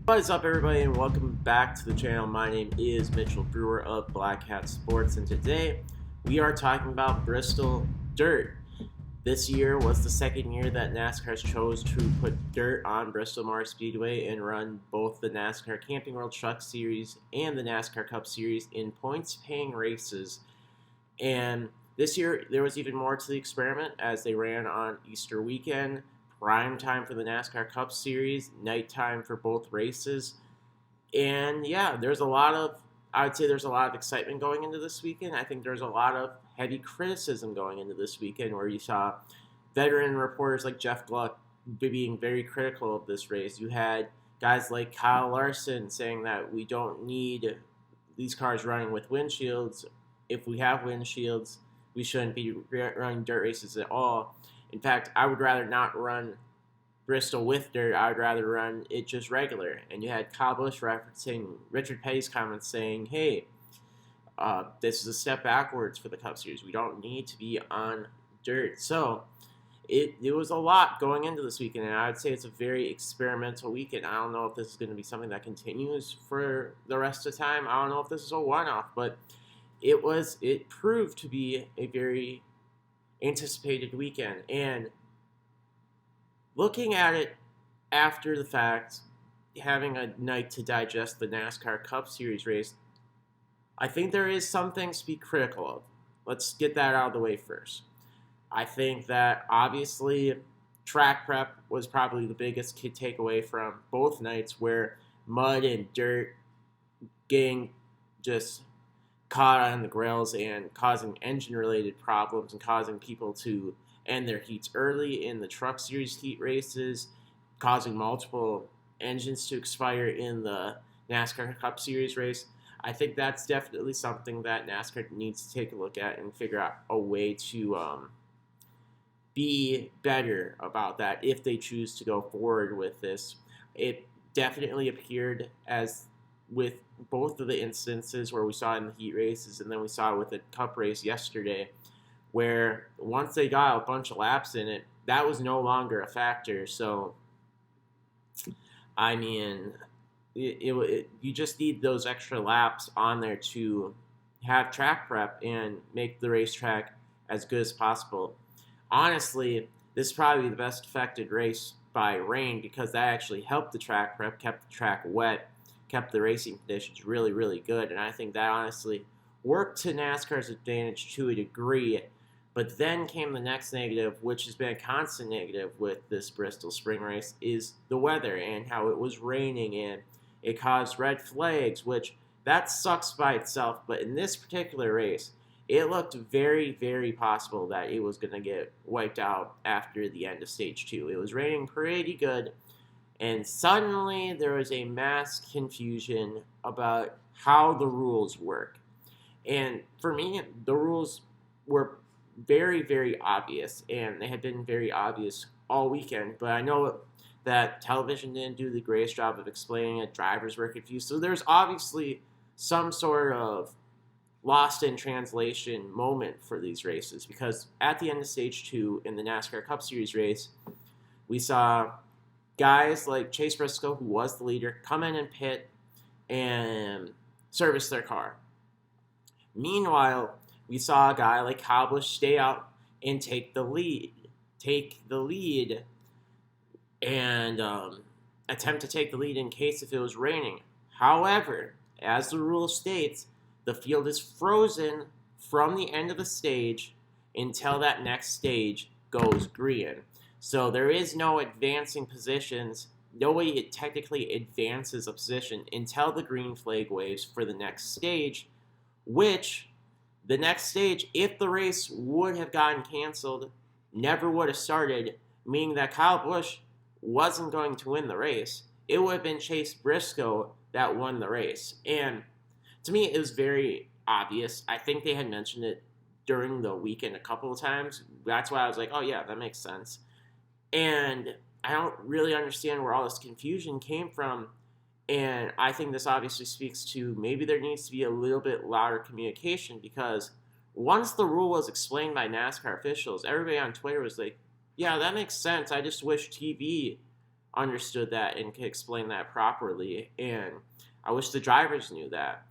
What is up, everybody, and welcome back to the channel. My name is Mitchell Brewer of Black Hat Sports, and today we are talking about Bristol Dirt. This year was the second year that NASCAR chose to put dirt on Bristol Motor Speedway and run both the NASCAR Camping World Truck Series and the NASCAR Cup Series in points-paying races. And this year, there was even more to the experiment as they ran on Easter weekend. Prime time for the NASCAR Cup Series, nighttime for both races. And yeah, I would say there's a lot of excitement going into this weekend. I think there's a lot of heavy criticism going into this weekend where you saw veteran reporters like Jeff Gluck being very critical of this race. You had guys like Kyle Larson saying that we don't need these cars running with windshields. If we have windshields, we shouldn't be running dirt races at all. In fact, I would rather not run Bristol with dirt. I would rather run it just regular. And you had Kyle Busch referencing Richard Petty's comments saying, hey, this is a step backwards for the Cup Series. We don't need to be on dirt. So it was a lot going into this weekend, and I would say it's a very experimental weekend. I don't know if this is going to be something that continues for the rest of the time. I don't know if this is a one-off, but it proved to be a very anticipated weekend. And looking at it after the fact, having a night to digest the NASCAR Cup Series race, I think there is some things to be critical of. Let's get that out of the way first. I think that obviously track prep was probably the biggest takeaway from both nights, where mud and dirt getting just caught on the grills and causing engine-related problems and causing people to end their heats early in the Truck Series heat races, causing multiple engines to expire in the NASCAR Cup Series race. I think that's definitely something that NASCAR needs to take a look at and figure out a way to be better about that if they choose to go forward with this. It definitely appeared, as with both of the instances where we saw in the heat races and then we saw with the Cup race yesterday, where once they got a bunch of laps in it, that was no longer a factor. So, I mean, you just need those extra laps on there to have track prep and make the racetrack as good as possible. Honestly, this is probably the best affected race by rain, because that actually helped the track prep, kept the track wet, kept the racing conditions really, really good. And I think that honestly worked to NASCAR's advantage to a degree. But then came the next negative, which has been a constant negative with this Bristol spring race, is the weather and how it was raining and it caused red flags, which that sucks by itself. But in this particular race, it looked very, very possible that it was going to get wiped out after the end of Stage 2. It was raining pretty good, and suddenly there was a mass confusion about how the rules work. And for me, the rules were very, very obvious, and they had been very obvious all weekend. But I know that television didn't do the greatest job of explaining it. Drivers were confused. So there's obviously some sort of lost in translation moment for these races, because at the end of Stage 2 in the NASCAR Cup Series race, we saw guys like Chase Briscoe, who was the leader, come in and pit and service their car. Meanwhile, we saw a guy like Kyle Busch stay out and take the lead and attempt to take the lead in case if it was raining. However, as the rule states, the field is frozen from the end of the stage until that next stage goes green. So there is no advancing positions. Nobody technically advances a position until the green flag waves for the next stage, which the next stage, if the race would have gotten canceled, never would have started, meaning that Kyle Busch wasn't going to win the race. It would have been Chase Briscoe that won the race. And to me, it was very obvious. I think they had mentioned it during the weekend a couple of times. That's why I was like, oh yeah, that makes sense. And I don't really understand where all this confusion came from. And I think this obviously speaks to maybe there needs to be a little bit louder communication, because once the rule was explained by NASCAR officials, everybody on Twitter was like, yeah, that makes sense. I just wish TV understood that and could explain that properly. And I wish the drivers knew that.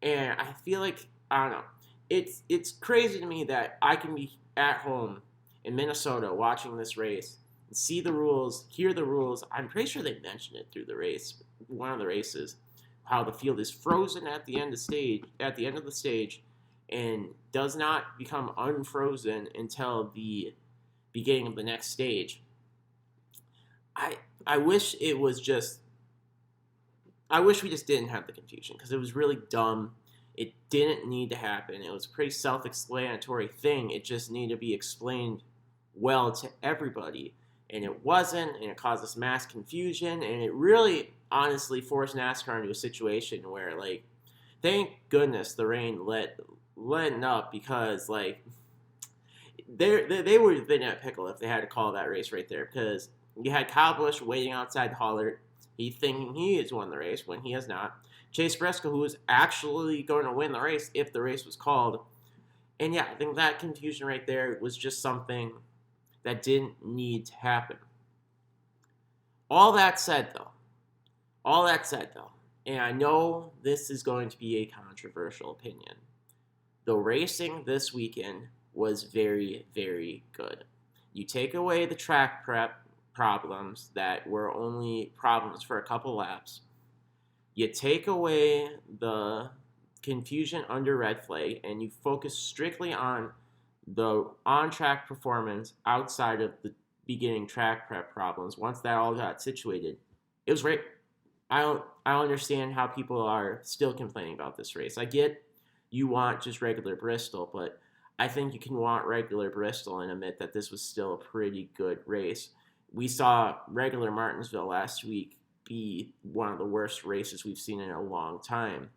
And I feel like, I don't know, it's crazy to me that I can be at home in Minnesota watching this race, see the rules, hear the rules. I'm pretty sure they mentioned it through the race, one of the races, how the field is frozen at the end of the stage, and does not become unfrozen until the beginning of the next stage. I wish it was just I wish we just didn't have the confusion because it was really dumb. It didn't need to happen. It was a pretty self-explanatory thing. It just needed to be explained well to everybody. And it wasn't, and it caused us mass confusion, and it really honestly forced NASCAR into a situation where, like, thank goodness the rain let up, because, like, they would have been at a pickle if they had to call that race right there, because you had Kyle Busch waiting outside the Hollert, he thinking he has won the race when he has not. Chase Briscoe, who was actually going to win the race if the race was called. And yeah, I think that confusion right there was just something that didn't need to happen. All that said, though, and I know this is going to be a controversial opinion, the racing this weekend was very, very good. You take away the track prep problems that were only problems for a couple laps. You take away the confusion under red flag, and you focus strictly on the on-track performance outside of the beginning track prep problems. Once that all got situated, it was great. I don't understand how people are still complaining about this race. I get you want just regular Bristol, but I think you can want regular Bristol and admit that this was still a pretty good race. We saw regular Martinsville last week be one of the worst races we've seen in a long time.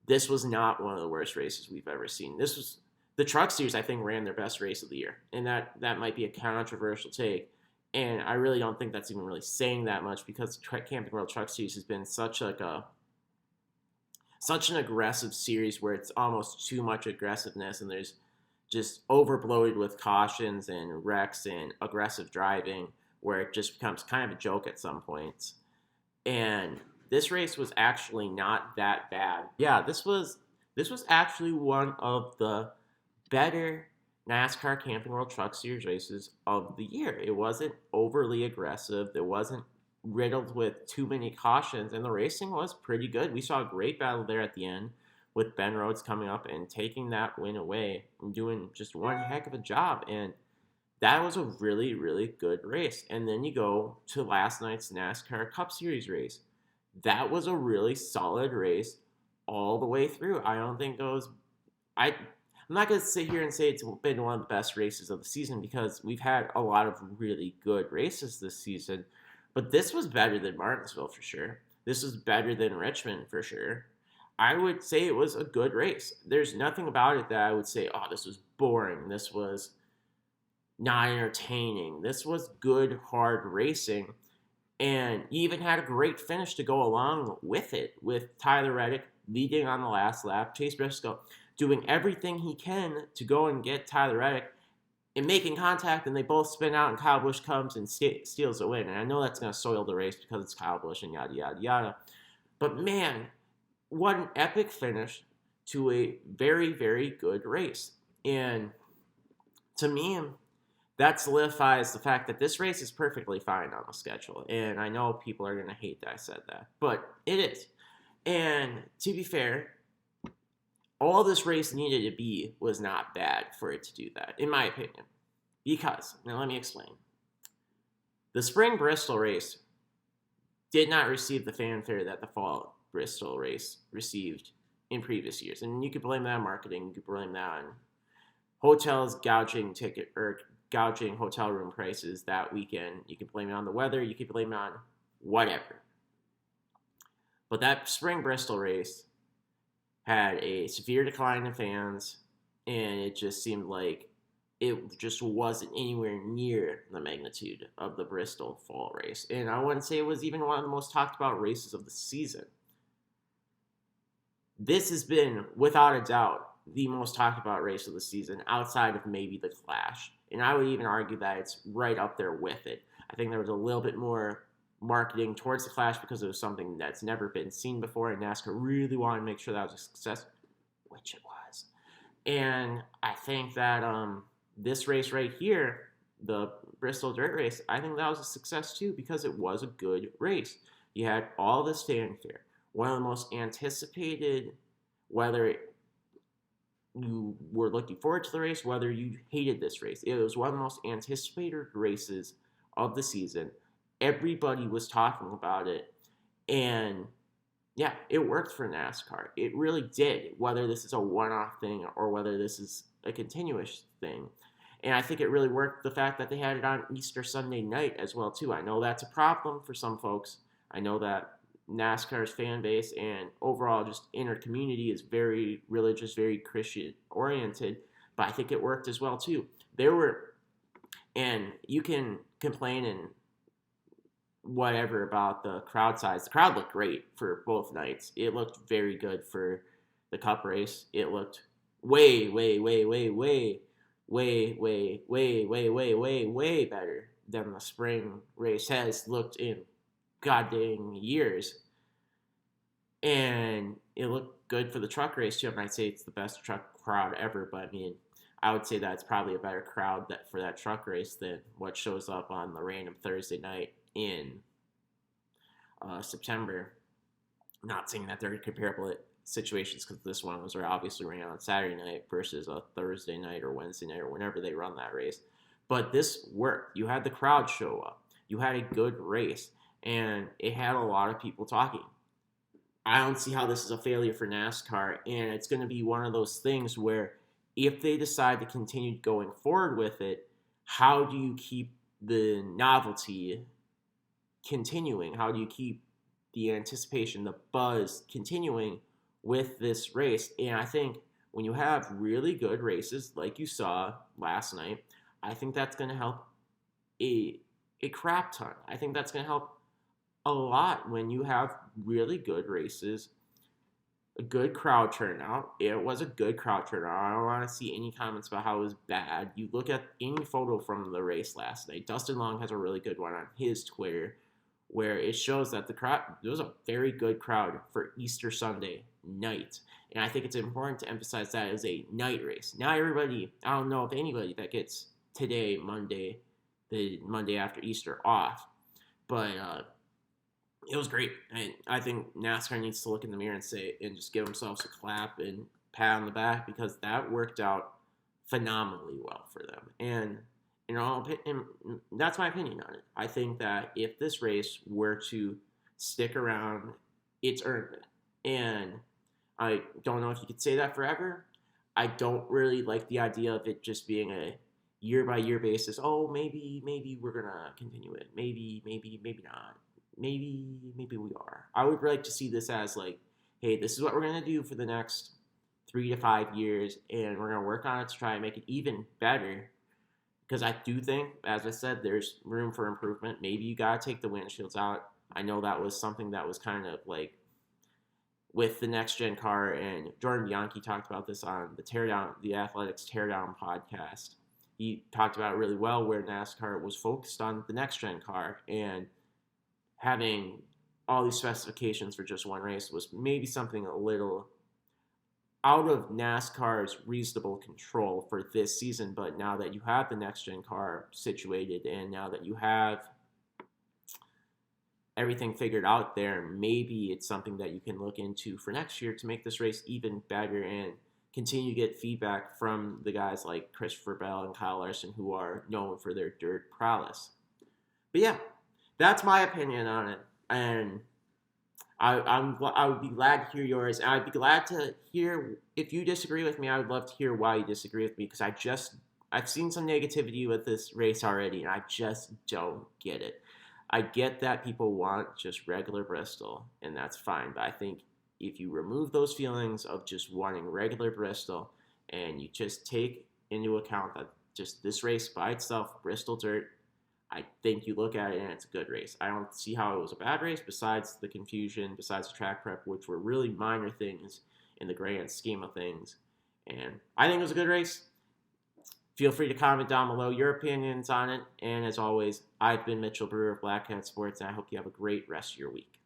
This was not one of the worst races we've ever seen. This was the Truck Series, I think, ran their best race of the year, and that might be a controversial take. And I really don't think that's even really saying that much, because the Camping World Truck Series has been such an aggressive series where it's almost too much aggressiveness, and there's just overbloated with cautions and wrecks and aggressive driving, where it just becomes kind of a joke at some points. And this race was actually not that bad. Yeah, this was actually one of the better NASCAR Camping World Truck Series races of the year. It wasn't overly aggressive. It wasn't riddled with too many cautions, and the racing was pretty good. We saw a great battle there at the end with Ben Rhodes coming up and taking that win away and doing just one heck of a job. And that was a really, really good race. And then you go to last night's NASCAR Cup Series race. That was a really solid race all the way through. I don't think those... I'm not going to sit here and say it's been one of the best races of the season, because we've had a lot of really good races this season. But this was better than Martinsville for sure. This was better than Richmond for sure. I would say it was a good race. There's nothing about it that I would say, oh, this was boring. This was not entertaining. This was good, hard racing. And you even had a great finish to go along with it, with Tyler Reddick leading on the last lap, Chase Briscoe doing everything he can to go and get Tyler Reddick and making contact, and they both spin out, and Kyle Busch comes and steals the win. And I know that's going to soil the race because it's Kyle Busch and yada, yada, yada. But man, what an epic finish to a very, very good race. And to me, that solidifies the fact that this race is perfectly fine on the schedule. And I know people are going to hate that I said that, but it is. And to be fair, all this race needed to be was not bad for it to do that, in my opinion. Because, now let me explain. The spring Bristol race did not receive the fanfare that the fall Bristol race received in previous years. And you could blame that on marketing, you could blame that on hotels gouging hotel room prices that weekend. You could blame it on the weather, you could blame it on whatever. But that spring Bristol race had a severe decline in fans, and it just seemed like it just wasn't anywhere near the magnitude of the Bristol fall race. And I wouldn't say it was even one of the most talked about races of the season. This has been, without a doubt, the most talked about race of the season, outside of maybe the Clash. And I would even argue that it's right up there with it. I think there was a little bit more marketing towards the Clash because it was something that's never been seen before, and NASCAR really wanted to make sure that was a success, which it was. And I think that this race right here, the Bristol Dirt Race, I think that was a success too because it was a good race. You had all this fanfare, one of the most anticipated, whether you were looking forward to the race, whether you hated this race. It was one of the most anticipated races of the season. Everybody was talking about it. And yeah, it worked for NASCAR. It really did, whether this is a one-off thing or whether this is a continuous thing. And I think it really worked the fact that they had it on Easter Sunday night as well, too. I know that's a problem for some folks. I know that NASCAR's fan base and overall just inner community is very religious, very Christian oriented, but I think it worked as well too. And you can complain and whatever about the crowd size. The crowd looked great for both nights. It looked very good for the Cup race. It looked way better than the spring race has looked in goddamn years. And it looked good for the truck race too. I might say it's the best truck crowd ever, but I mean, I would say that it's probably a better crowd for that truck race than what shows up on the random Thursday night in September. Not saying that they're comparable situations because this one was obviously ran on Saturday night versus a Thursday night or Wednesday night or whenever they run that race. But this worked. You had the crowd show up. You had a good race. And it had a lot of people talking. I don't see how this is a failure for NASCAR, and it's going to be one of those things where if they decide to continue going forward with it, how do you keep the novelty continuing? How do you keep the anticipation, the buzz continuing with this race? And I think when you have really good races like you saw last night, I think that's going to help a crap ton. I think that's going to help a lot when you have really good races, a good crowd turnout. It was a good crowd turnout. I don't want to see any comments about how it was bad. You look at any photo from the race last night. Dustin Long has a really good one on his Twitter where it shows that there was a very good crowd for Easter Sunday night. And I think it's important to emphasize that as a night race. Not everybody, I don't know if anybody that gets today, Monday, the Monday after Easter off. But it was great. And I think NASCAR needs to look in the mirror and just give themselves a clap and pat on the back because that worked out phenomenally well for them. And that's my opinion on it. I think that if this race were to stick around, it's earned it. And I don't know if you could say that forever. I don't really like the idea of it just being a year-by-year basis. Oh, maybe we're going to continue it. Maybe not. Maybe we are. I would like to see this as like, hey, this is what we're going to do for the next 3 to 5 years, and we're going to work on it to try and make it even better. Because I do think, as I said, there's room for improvement. Maybe you got to take the windshields out. I know that was something that was kind of like with the next gen car, and Jordan Bianchi talked about this on the Athletics Teardown podcast. He talked about it really well where NASCAR was focused on the next gen car, and having all these specifications for just one race was maybe something a little out of NASCAR's reasonable control for this season. But now that you have the next gen car situated and now that you have everything figured out there, maybe it's something that you can look into for next year to make this race even better and continue to get feedback from the guys like Christopher Bell and Kyle Larson who are known for their dirt prowess. But yeah, that's my opinion on it, and I would be glad to hear yours. And I'd be glad to hear if you disagree with me. I would love to hear why you disagree with me because I've seen some negativity with this race already, and I just don't get it. I get that people want just regular Bristol, and that's fine. But I think if you remove those feelings of just wanting regular Bristol, and you just take into account that just this race by itself, Bristol Dirt, I think you look at it and it's a good race. I don't see how it was a bad race besides the confusion, besides the track prep, which were really minor things in the grand scheme of things. And I think it was a good race. Feel free to comment down below your opinions on it. And as always, I've been Mitchell Brewer of Black Hat Sports, and I hope you have a great rest of your week.